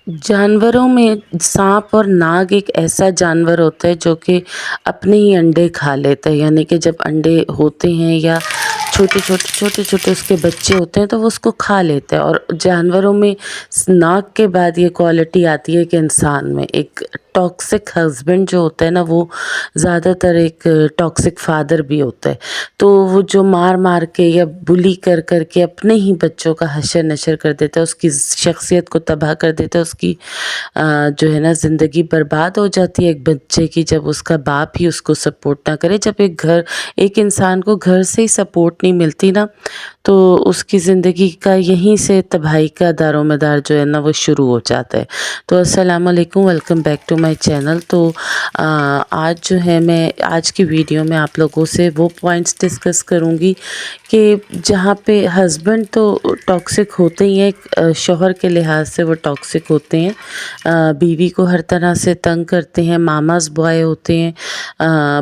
जानवरों में सांप और नाग एक ऐसा जानवर होता है जो कि अपने ही अंडे खा लेता है, यानी कि जब अंडे होते हैं या छोटे छोटे उसके बच्चे होते हैं तो वो उसको खा लेता है। और जानवरों में नाग के बाद ये क्वालिटी आती है कि इंसान में एक टॉक्सिक हस्बैंड जो होता है ना, वो ज़्यादातर एक टॉक्सिक फादर भी होता है। तो वो जो मार मार के या बुली कर कर के अपने ही बच्चों का हशर नशर कर देता है, उसकी शख्सियत को तबाह कर देता है, उसकी जो है ना ज़िंदगी बर्बाद हो जाती है एक बच्चे की, जब उसका बाप ही उसको सपोर्ट ना करे। जब एक इंसान को घर से ही सपोर्ट नहीं मिलती ना, तो उसकी ज़िंदगी का यहीं से तबाही का दारोमदार जो है ना वो शुरू हो जाता है। तो अस्सलाम वालेकुम, welcome back to my channel. तो आज जो है मैं आज की वीडियो में आप लोगों से वो पॉइंट्स डिस्कस करूँगी कि जहाँ पे हस्बैंड तो टॉक्सिक होते ही हैं, एक शौहर के लिहाज से वो टॉक्सिक होते हैं, बीवी को हर तरह से तंग करते हैं, मामाज बॉय होते हैं,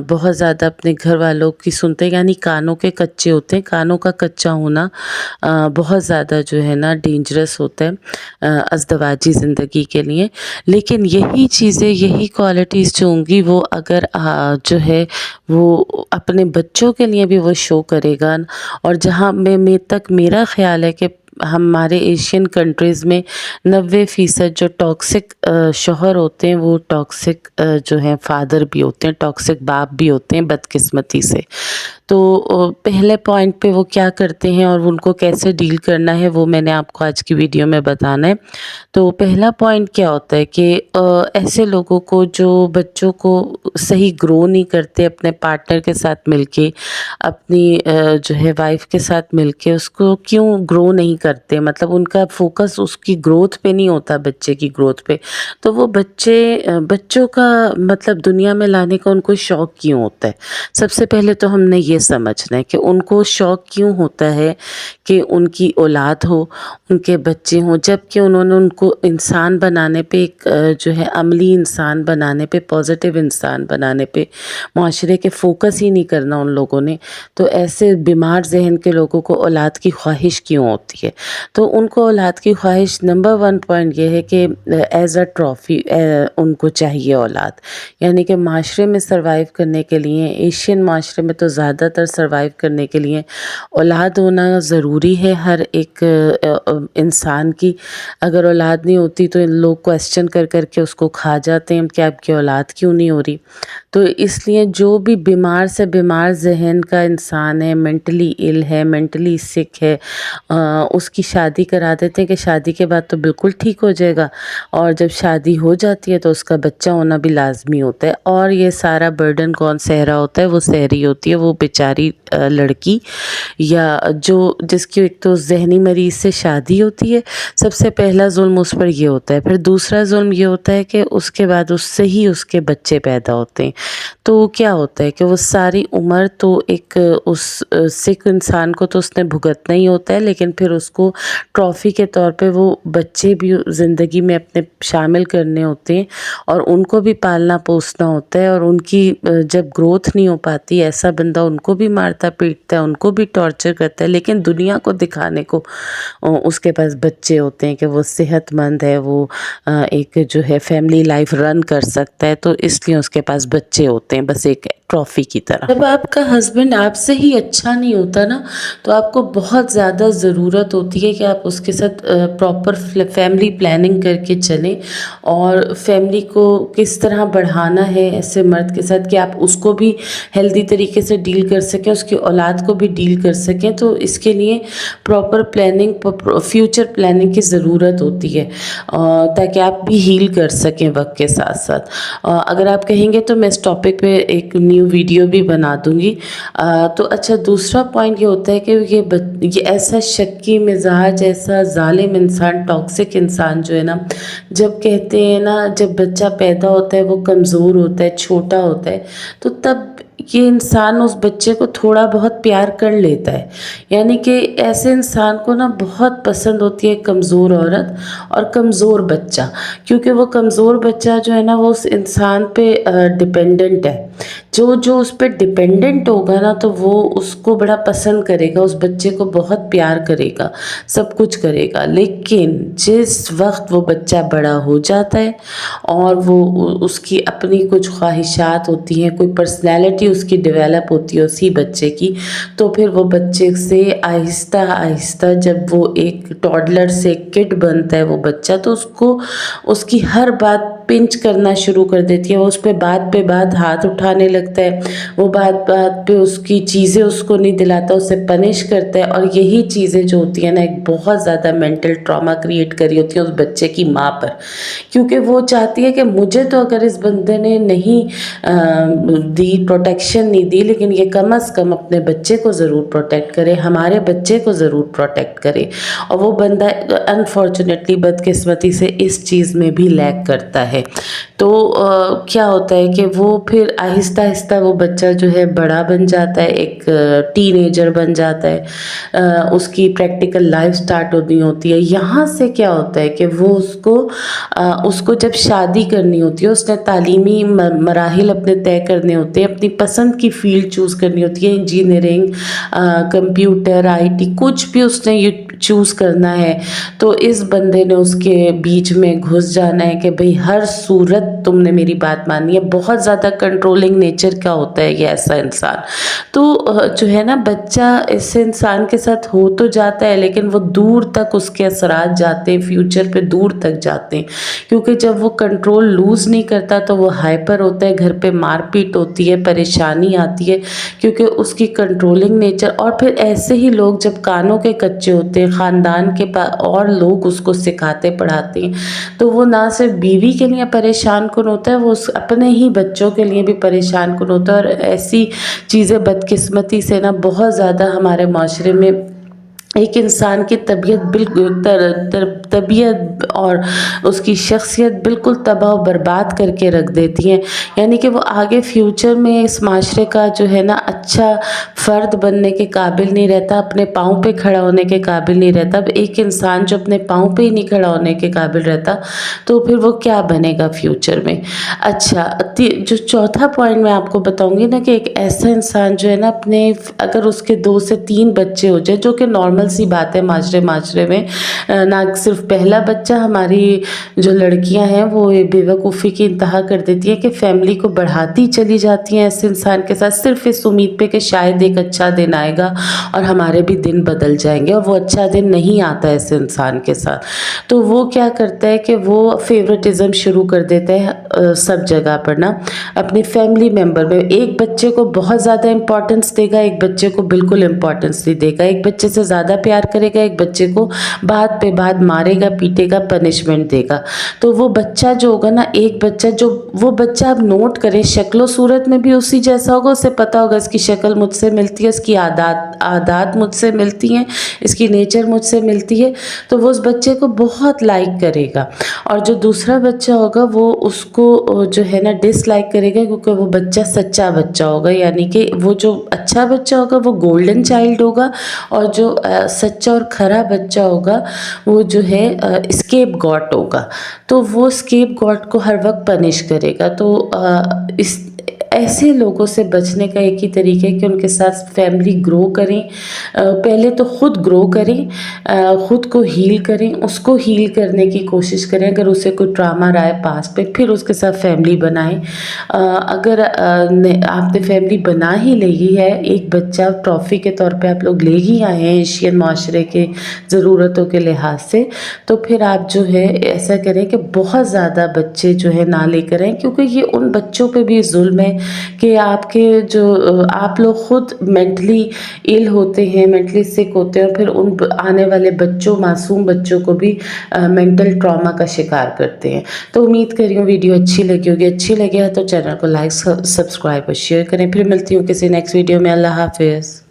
बहुत ज़्यादा अपने घर वालों की सुनते हैं, यानी कानों के कच्चे होते हैं। कानों का कच्चा होना बहुत ज़्यादा जो है ना डेंजरस होता है अज़दवाजी ज़िंदगी के लिए। लेकिन यही चीज़ें, यही क्वालिटीज़ जो होंगी वो अगर जो है वो अपने बच्चों के लिए भी वो शो करेगा। और जहाँ मैं तक मेरा ख़्याल है कि हमारे एशियन कंट्रीज़ में 90% जो टॉक्सिक शौहर होते हैं वो टॉक्सिक जो हैं फादर भी होते हैं, टॉक्सिक बाप भी होते हैं बदकिस्मती से। तो पहले पॉइंट पे वो क्या करते हैं और उनको कैसे डील करना है वो मैंने आपको आज की वीडियो में बताना है। तो पहला पॉइंट क्या होता है कि ऐसे लोगों को जो बच्चों को सही ग्रो नहीं करते अपने पार्टनर के साथ मिलके, अपनी जो है वाइफ के साथ मिलके उसको क्यों ग्रो नहीं करते, मतलब उनका फोकस उसकी ग्रोथ पे नहीं होता, बच्चे की ग्रोथ पे। तो वो बच्चों का मतलब दुनिया में लाने का उनको शौक़ क्यों होता है। सबसे पहले तो हमने ये समझना है कि उनको शौक़ क्यों होता है कि उनकी औलाद हो, उनके बच्चे हों, जबकि उन्होंने उनको इंसान बनाने पे एक जो है अमली इंसान बनाने पे, पॉजिटिव इंसान बनाने पे माशरे के फ़ोकस ही नहीं करना उन लोगों ने। तो ऐसे बीमार ज़हन के लोगों को औलाद की ख्वाहिश क्यों होती है? तो उनको औलाद की ख्वाहिश नंबर 1 पॉइंट ये है कि एज़ अ ट्रॉफ़ी उनको चाहिए औलाद। यानी कि माशरे में सर्वाइव करने के लिए, एशियन माशरे में तो ज़्यादातर सर्वाइव करने के लिए औलाद होना ज़रूरी है हर एक इंसान की। अगर औलाद नहीं होती तो इन लोग क्वेश्चन कर कर के उसको खा जाते हैं कि आपकी औलाद क्यों नहीं हो रही। तो इसलिए जो भी बीमार से बीमार ज़हन का इंसान है, मेंटली इल है, मेंटली सिक है, उसकी शादी करा देते हैं कि शादी के बाद तो बिल्कुल ठीक हो जाएगा, और जब शादी हो जाती है तो उसका बच्चा होना भी लाजमी होता है। और ये सारा बर्डन कौन सह रहा होता है? वो सह रही होती है वो बेचारी लड़की, या जो जिसकी एक तो ज़हनी मरीज़ से शादी होती है। सबसे पहला जुल्म उस पर ये होता है। फिर दूसरा जुल्म ये होता है कि उसके बाद उससे ही उसके बच्चे पैदा होते हैं। तो क्या होता है कि वो सारी उम्र तो एक उस सिक इंसान को तो उसने भुगतना ही होता है, लेकिन फिर उसको ट्रॉफ़ी के तौर पे वो बच्चे भी ज़िंदगी में अपने शामिल करने होते हैं, और उनको भी पालना पोसना होता है। और उनकी जब ग्रोथ नहीं हो पाती, ऐसा बंदा उनको भी मारता पीटता है, उनको भी टॉर्चर करता है, लेकिन दुनिया को दिखाने को उसके पास बच्चे होते हैं कि वो सेहतमंद है, वो एक जो है फैमिली लाइफ रन कर सकता है, तो इसलिए उसके पास बच्चे होते हैं, बस एक ट्रॉफ़ी की तरह। जब आपका हस्बैंड आपसे ही अच्छा नहीं होता ना, तो आपको बहुत ज़्यादा ज़रूरत होती है कि आप उसके साथ प्रॉपर फैमिली प्लानिंग करके चलें, और फैमिली को किस तरह बढ़ाना है ऐसे मर्द के साथ कि आप उसको भी हेल्दी तरीके से डील कर सकें, उसकी औलाद को भी डील कर सकें। तो इसके लिए प्रॉपर प्लानिंग, फ्यूचर प्लानिंग की ज़रूरत होती है, ताकि आप भी हील कर सकें वक्त के साथ साथ। अगर आप कहेंगे तो मैं इस टॉपिक पे एक न्यू वीडियो भी बना दूंगी। तो अच्छा, दूसरा पॉइंट ये होता है कि ये ऐसा शक्की मिजाज, ऐसा जालिम इंसान, टॉक्सिक इंसान जो है ना, जब कहते हैं ना जब बच्चा पैदा होता है वो कमज़ोर होता है, छोटा होता है, तो तब ये इंसान उस बच्चे को थोड़ा बहुत प्यार कर लेता है। यानी कि ऐसे इंसान को ना बहुत पसंद होती है कमज़ोर औरत और कमज़ोर बच्चा, क्योंकि वो कमज़ोर बच्चा जो है ना वो उस इंसान पे डिपेंडेंट है। जो उस पे डिपेंडेंट होगा ना, तो वो उसको बड़ा पसंद करेगा, उस बच्चे को बहुत प्यार करेगा, सब कुछ करेगा। लेकिन जिस वक्त वो बच्चा बड़ा हो जाता है और वो उसकी अपनी कुछ ख्वाहिशात होती हैं, कोई पर्सनैलिटी उसकी डेवलप होती है उसी बच्चे की, तो फिर वो बच्चे से आहिस्ता आहिस्ता जब वो एक टॉडलर से किड बनता है वो बच्चा, तो उसको उसकी हर बात पिंच करना शुरू कर देती है। वो उस पे बात हाथ उठाने लगता है, वो बात पे उसकी चीज़ें उसको नहीं दिलाता, उसे पनिश करता है। और यही चीज़ें जो होती हैं ना, एक बहुत ज़्यादा मेंटल ट्रॉमा क्रिएट करी होती है उस बच्चे की माँ पर, क्योंकि वो चाहती है कि मुझे तो अगर इस बंदे ने नहीं दी प्रोटेक्शन नहीं दी, लेकिन ये कम अज़ कम अपने बच्चे को ज़रूर प्रोटेक्ट करे, हमारे बच्चे को ज़रूर प्रोटेक्ट करे। और वो बंदा अनफॉर्चुनेटली बदकिस्मती से इस चीज़ में भी लैग करता है। तो क्या होता है कि वो फिर आहिस्ता आहिस्ता वो बच्चा जो है बड़ा बन जाता है, एक टीनेजर बन जाता है, उसकी प्रैक्टिकल लाइफ स्टार्ट होनी होती है। यहाँ से क्या होता है कि वो उसको जब शादी करनी होती है, उसने तालीमी मराहिल अपने तय करने होते हैं, अपनी पसंद की फ़ील्ड चूज़ करनी होती है, इंजीनियरिंग, कंप्यूटर, आईटी, कुछ भी उसने ये चूज़ करना है। तो इस बंदे ने उसके बीच में घुस जाना है कि भाई हर सूरत तुमने मेरी बात माननी है। बहुत ज़्यादा कंट्रोलिंग नेचर का होता है ये ऐसा इंसान। तो जो है ना, बच्चा इस इंसान के साथ हो तो जाता है, लेकिन वो दूर तक उसके असरात जाते हैं, फ्यूचर पे दूर तक जाते हैं, क्योंकि जब वो कंट्रोल लूज़ नहीं करता तो वो हाइपर होता है, घर पे मारपीट होती है, परेशानी आती है, क्योंकि उसकी कंट्रोलिंग नेचर। और फिर ऐसे ही लोग जब कानों के कच्चे होते हैं, ख़ानदान के और लोग उसको सिखाते पढ़ाते हैं, तो वो ना सिर्फ बीवी के लिए परेशान कुन होता है, वो अपने ही बच्चों के लिए भी परेशान कुन होता है। और ऐसी चीज़ें बदकिस्मती से ना बहुत ज़्यादा हमारे माशरे में एक इंसान की तबीयत बिल्कुल तबीयत और उसकी शख्सियत बिल्कुल तबाह और बर्बाद करके रख देती हैं। यानी कि वो आगे फ्यूचर में इस माशरे का जो है ना अच्छा फ़र्द बनने के काबिल नहीं रहता, अपने पाँव पे खड़ा होने के काबिल नहीं रहता। अब एक इंसान जो अपने पाँव पे ही नहीं खड़ा होने के काबिल रहता, तो फिर वो क्या बनेगा फ्यूचर में। अच्छा, जो चौथा पॉइंट मैं आपको बताऊंगी ना, कि एक ऐसा इंसान जो है ना, अपने अगर उसके 2 से 3 बच्चे हो जाए, जो कि नॉर्मल सी बात है माशरे में, ना सिर्फ पहला बच्चा, हमारी जो लड़कियां हैं वो बेवकूफ़ी की इंतहा कर देती है कि फैमिली को बढ़ाती चली जाती हैं ऐसे इंसान के साथ, सिर्फ इस उम्मीद पे कि शायद एक अच्छा दिन आएगा और हमारे भी दिन बदल जाएंगे। और वो अच्छा दिन नहीं आता ऐसे इंसान के साथ। तो वो क्या करता है कि वो फेवरेटिज़म शुरू कर देता है सब जगह पर ना, अपनी फैमिली मेम्बर में। एक बच्चे को बहुत ज़्यादा इंपॉर्टेंस देगा, एक बच्चे को बिल्कुल इंपॉर्टेंस नहीं देगा, एक बच्चे से ज़्यादा प्यार करेगा, एक बच्चे को बात पे बात मारेगा, पीटेगा, पनिशमेंट देगा। तो वो बच्चा जो होगा ना, एक बच्चा जो वो बच्चा आप नोट करें, शक्लो सूरत में भी उसी जैसा होगा। उसे पता होगा इसकी शक्ल मुझसे मिलती है, इसकी आदत मुझसे मिलती हैं, इसकी नेचर मुझसे मिलती है, तो वो उस बच्चे को बहुत लाइक करेगा। और जो दूसरा बच्चा होगा वो उसको जो है ना डिसलाइक करेगा, क्योंकि वो बच्चा सच्चा बच्चा होगा। यानी कि वो जो अच्छा बच्चा होगा वो गोल्डन चाइल्ड होगा, और जो सच्चा और खरा बच्चा होगा वो जो है स्केप गॉट होगा। तो वो स्केप गॉट को हर वक्त पनिश करेगा। तो इस ऐसे लोगों से बचने का एक ही तरीका है कि उनके साथ फैमिली ग्रो करें, पहले तो ख़ुद ग्रो करें, ख़ुद को हील करें, उसको हील करने की कोशिश करें। अगर उसे कोई ट्रामा रहा है पास पे, फिर उसके साथ फैमिली बनाएं। अगर आपने फैमिली बना ही ली है, एक बच्चा ट्रॉफ़ी के तौर पे आप लोग ले ही आए हैं एशियन माशरे के ज़रूरतों के लिहाज से, तो फिर आप जो है ऐसा करें कि बहुत ज़्यादा बच्चे जो है ना लेकर आएँ, क्योंकि ये उन बच्चों पे भी जुल्म है कि आपके जो आप लोग ख़ुद मेंटली इल होते हैं, मेंटली सिक होते हैं, और फिर उन आने वाले बच्चों, मासूम बच्चों को भी मेंटल ट्रॉमा का शिकार करते हैं। तो उम्मीद कर रही हूँ वीडियो अच्छी लगी होगी। अच्छी लगी है तो चैनल को लाइक, सब्सक्राइब और शेयर करें। फिर मिलती हूँ किसी नेक्स्ट वीडियो में। अल्लाह हाफिज़।